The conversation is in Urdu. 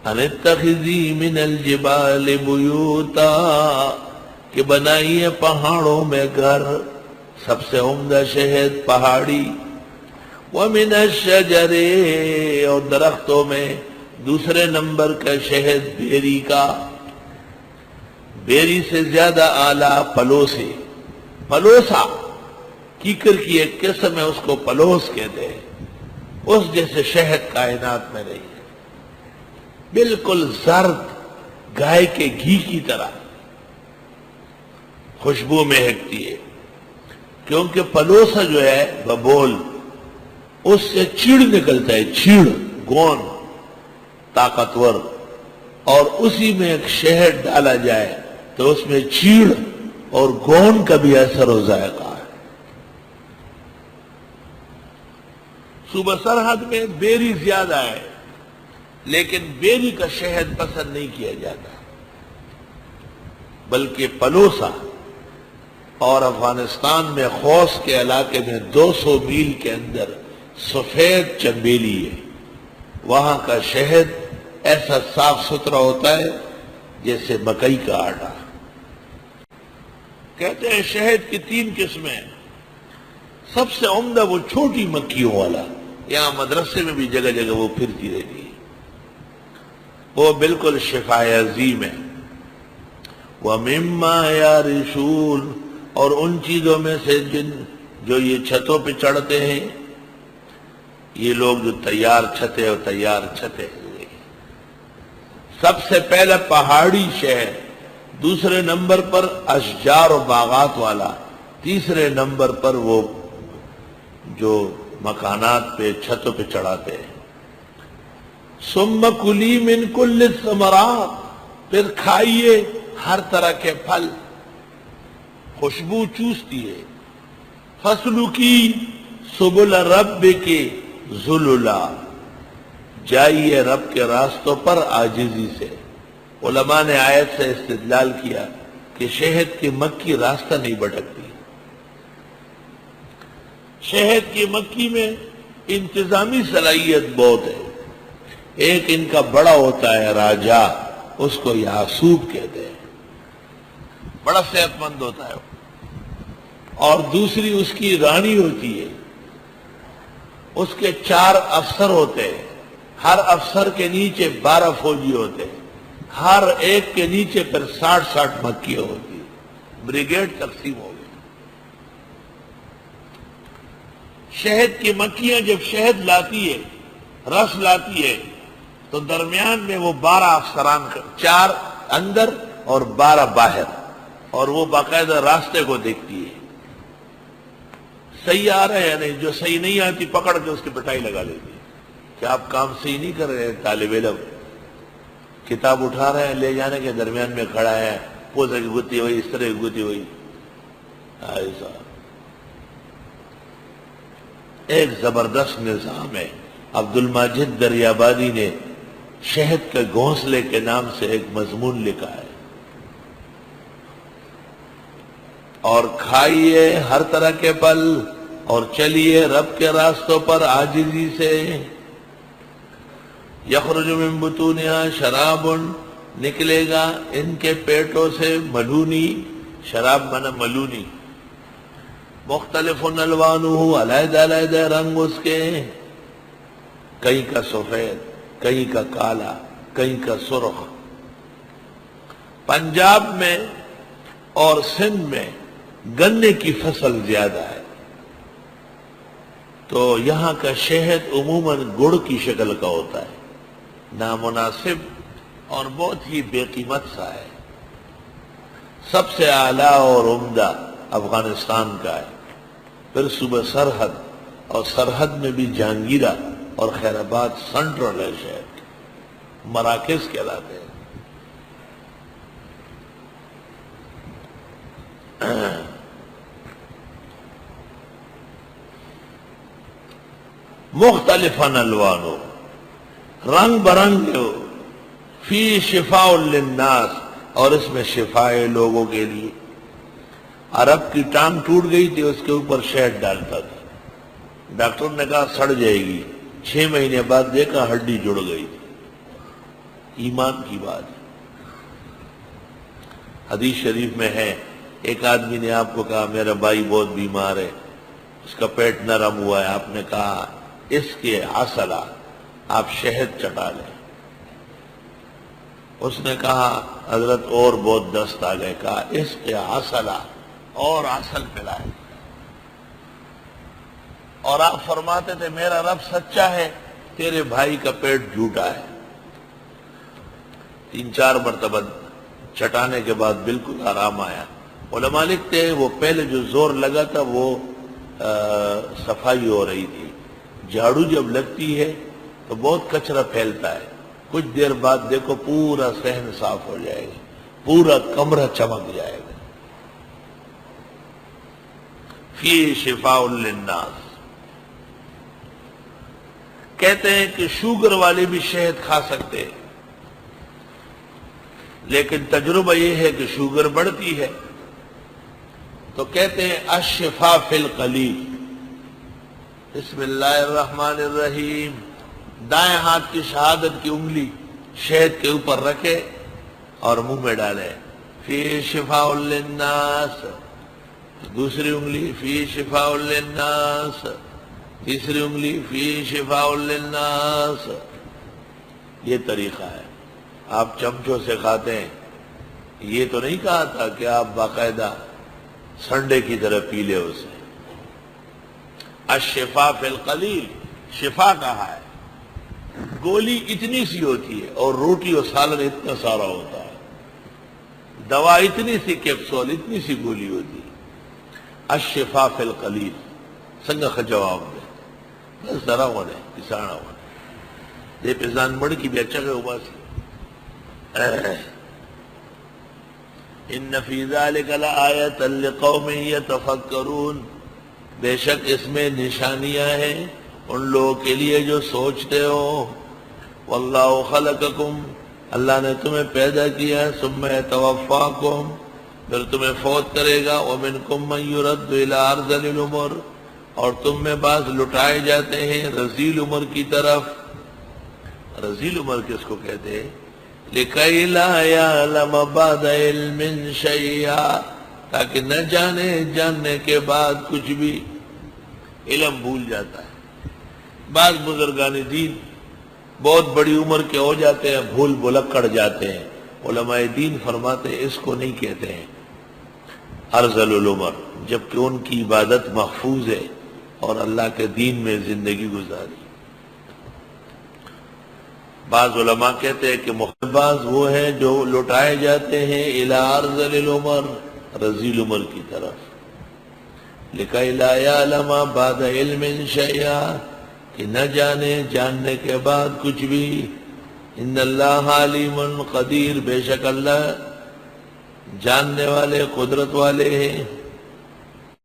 ان اتخذی من الجبال بیوتا، کہ بنائیے پہاڑوں میں گھر، سب سے عمدہ شہد پہاڑی، ومن الشجر، اور درختوں میں دوسرے نمبر کا شہد بیری کا، بیری سے زیادہ اعلیٰ پلوسے، پلوسا کیکر کی ایک قسم ہے، اس کو پلوس کہتے ہیں، اس جیسے شہد کائنات میں نہیں ہے، بالکل زرد گائے کے گھی کی طرح خوشبو مہکتی ہے، کیونکہ پلوسا جو ہے ببول، اس سے چیڑ نکلتا ہے، چیڑ، گون طاقتور، اور اسی میں ایک شہد ڈالا جائے تو اس میں چیڑ اور گون کا بھی اثر و ذائقہ ہے۔ صوبہ سرحد میں بیری زیادہ ہے، لیکن بیری کا شہد پسند نہیں کیا جاتا، بلکہ پلوسا، اور افغانستان میں خوست کے علاقے میں 200 میل کے اندر سفید چنبیلی ہے، وہاں کا شہد ایسا صاف ستھرا ہوتا ہے جیسے مکئی کا آٹا۔ کہتے ہیں شہد کی 3 قسمیں، سب سے عمدہ وہ چھوٹی مکھیوں والا، یہاں مدرسے میں بھی جگہ جگہ وہ پھرتی رہتی ہے، وہ بالکل شفائے عظیم ہے۔ وَمِمَّا يَعْرِشُونَ، اور ان چیزوں میں سے جو یہ چھتوں پہ چڑھتے ہیں، یہ لوگ جو تیار چھتے اور تیار چھتے، سب سے پہلا پہاڑی شہر، دوسرے نمبر پر اشجار و باغات والا، تیسرے نمبر پر وہ جو مکانات پہ چھتوں پہ چڑھاتے ہیں۔ ثم کلی من کل الثمرات، پھر کھائیے ہر طرح کے پھل، خوشبو چوستی ہے۔ فسلکی سبل ربک ذللا، جائیے رب کے راستوں پر عاجزی سے۔ علماء نے آیت سے استدلال کیا کہ شہد کی مکھی راستہ نہیں بھٹکتی، شہد کی مکھی میں انتظامی صلاحیت بہت ہے، ایک ان کا بڑا ہوتا ہے راجا، اس کو یاسوب کہتے ہیں، بڑا صحت مند ہوتا ہے، اور دوسری اس کی رانی ہوتی ہے، اس کے 4 افسر ہوتے ہیں، ہر افسر کے نیچے 12 فوجی ہوتے ہیں، ہر ایک کے نیچے پھر 60 مکھیاں ہوتی ہیں، بریگیڈ تقسیم ہو گئی۔ شہد کی مکھیاں جب شہد لاتی ہے، رس لاتی ہے، تو درمیان میں وہ 12 افسران، 4 اندر اور 12 باہر، اور وہ باقاعدہ راستے کو دیکھتی ہے، صحیح آ رہا ہے یا نہیں، جو صحیح نہیں آتی پکڑ کے اس کی پٹائی لگا لیتی ہے کہ آپ کام صحیح نہیں کر رہے، طالب علم کتاب اٹھا رہے ہیں، لے جانے کے درمیان میں کھڑا ہے، پوزے کی گتی ہوئی، اس طرح کی گتی ہوئی، ایسا ایک زبردست نظام ہے۔ عبد الماجد دریابادی نے شہد کے گھونسلے کے نام سے ایک مضمون لکھا ہے، اور کھائیے ہر طرح کے پھل، اور چلیے رب کے راستوں پر عاجزی سے۔ یخرج من بطونہا شراب، نکلے گا ان کے پیٹوں سے ملونی، شراب مانا ملونی، مختلف الوانہ، علیحدہ علیحدہ رنگ اس کے، کہیں کا سفید، کہیں کا کالا، کہیں کا سرخ۔ پنجاب میں اور سندھ میں گنے کی فصل زیادہ ہے، تو یہاں کا شہد عموماً گڑ کی شکل کا ہوتا ہے، نامناسب اور بہت ہی بے قیمت سا ہے، سب سے اعلیٰ اور عمدہ افغانستان کا ہے۔ پھر صوبہ سرحد، اور سرحد میں بھی جہانگیرہ اور خیر آباد سنٹرل ہے، شہر مراکز کہلاتے ہیں۔ مختلف الوانو، رنگ برنگ ہو، فی شفاء للناس، اور اس میں شفاء لوگوں کے لیے۔ عرب کی ٹانگ ٹوٹ گئی تھی، اس کے اوپر شہد ڈالتا تھا، ڈاکٹر نے کہا سڑ جائے گی، 6 مہینے بعد دیکھا ہڈی جڑ گئی تھی، ایمان کی بات ہے۔ حدیث شریف میں ہے، ایک آدمی نے آپ کو کہا میرا بھائی بہت بیمار ہے، اس کا پیٹ نرم ہوا ہے، آپ نے کہا اس کے عسلا، آپ شہد چٹا لیں۔ اس نے کہا حضرت اور بہت دست آ گئے، کہا اس کے عسلا، اور عسل پلائے۔ اور آپ فرماتے تھے میرا رب سچا ہے، تیرے بھائی کا پیٹ جھوٹا ہے۔ 3-4 مرتبہ چٹانے کے بعد بالکل آرام آیا۔ علماء لکھتے ہیں وہ پہلے جو زور لگا تھا وہ صفائی ہو رہی تھی، جھاڑو جب لگتی ہے تو بہت کچرا پھیلتا ہے، کچھ دیر بعد دیکھو پورا صحن صاف ہو جائے گا، پورا کمرہ چمک جائے گا۔ فی شفاء للناس۔ کہتے ہیں کہ شوگر والے بھی شہد کھا سکتے ہیں، لیکن تجربہ یہ ہے کہ شوگر بڑھتی ہے، تو کہتے ہیں الشفاء فی القلیل۔ بسم اللہ الرحمن الرحیم، دائیں ہاتھ کی شہادت کی انگلی شہد کے اوپر رکھے اور منہ میں ڈالے، فی شفاء للناس، دوسری انگلی فی شفاء للناس، تیسری انگلی فی شفاء للناس۔ یہ طریقہ ہے، آپ چمچوں سے کھاتے ہیں، یہ تو نہیں کہا تھا کہ آپ باقاعدہ سنڈے کی طرح پی لے اسے۔ الشفاء فی القلیل، شفا کہا ہے۔ گولی اتنی سی ہوتی ہے اور روٹی اور سالن اتنا سارا ہوتا ہے، دوا اتنی سی کیپسول، اتنی سی گولی ہوتی ہے۔ الشفاء فی القلیل سنگا جواب دے بس ذرا ہونے کسانا ہونے دے پیزان مڑ کی بھی اچھا گئے ہوا سی۔ ان فی ذلک لآیۃ لقوم یتفکرون، بے شک اس میں نشانیاں ہیں ان لوگوں کے لیے جو سوچتے ہو۔ واللہ خلقکم، اللہ نے تمہیں پیدا کیا، ثم یتوفاکم، پھر تمہیں فوت کرے گا، ومنکم من یرد الی ارذل العمر، اور تم میں بعض لٹائے جاتے ہیں رذیل عمر کی طرف۔ رذیل عمر کس کو کہتے ہیں؟ لِكَيْ لَا يَعْلَمَ بَعْدَ عِلْمٍ شَيْئًا، تاکہ نہ جاننے کے بعد کچھ بھی، علم بھول جاتا ہے۔ بعض بزرگان دین بہت بڑی عمر کے ہو جاتے ہیں، بھول بھلکڑ جاتے ہیں، علماء دین فرماتے ہیں اس کو نہیں کہتے ہیں ارذل العمر، جبکہ ان کی عبادت محفوظ ہے اور اللہ کے دین میں زندگی گزاری۔ بعض علماء کہتے ہیں کہ بعض وہ ہیں جو لٹائے جاتے ہیں الی ارذل العمر، رذیل عمر کی طرف۔ لِكَيْ لَا يَعْلَمَ بَعْدَ عِلْمٍ شَيْئًا، کہ نہ جاننے کے بعد کچھ بھی۔ ان اللہ علیم قدیر، بے شک اللہ جاننے والے قدرت والے ہیں۔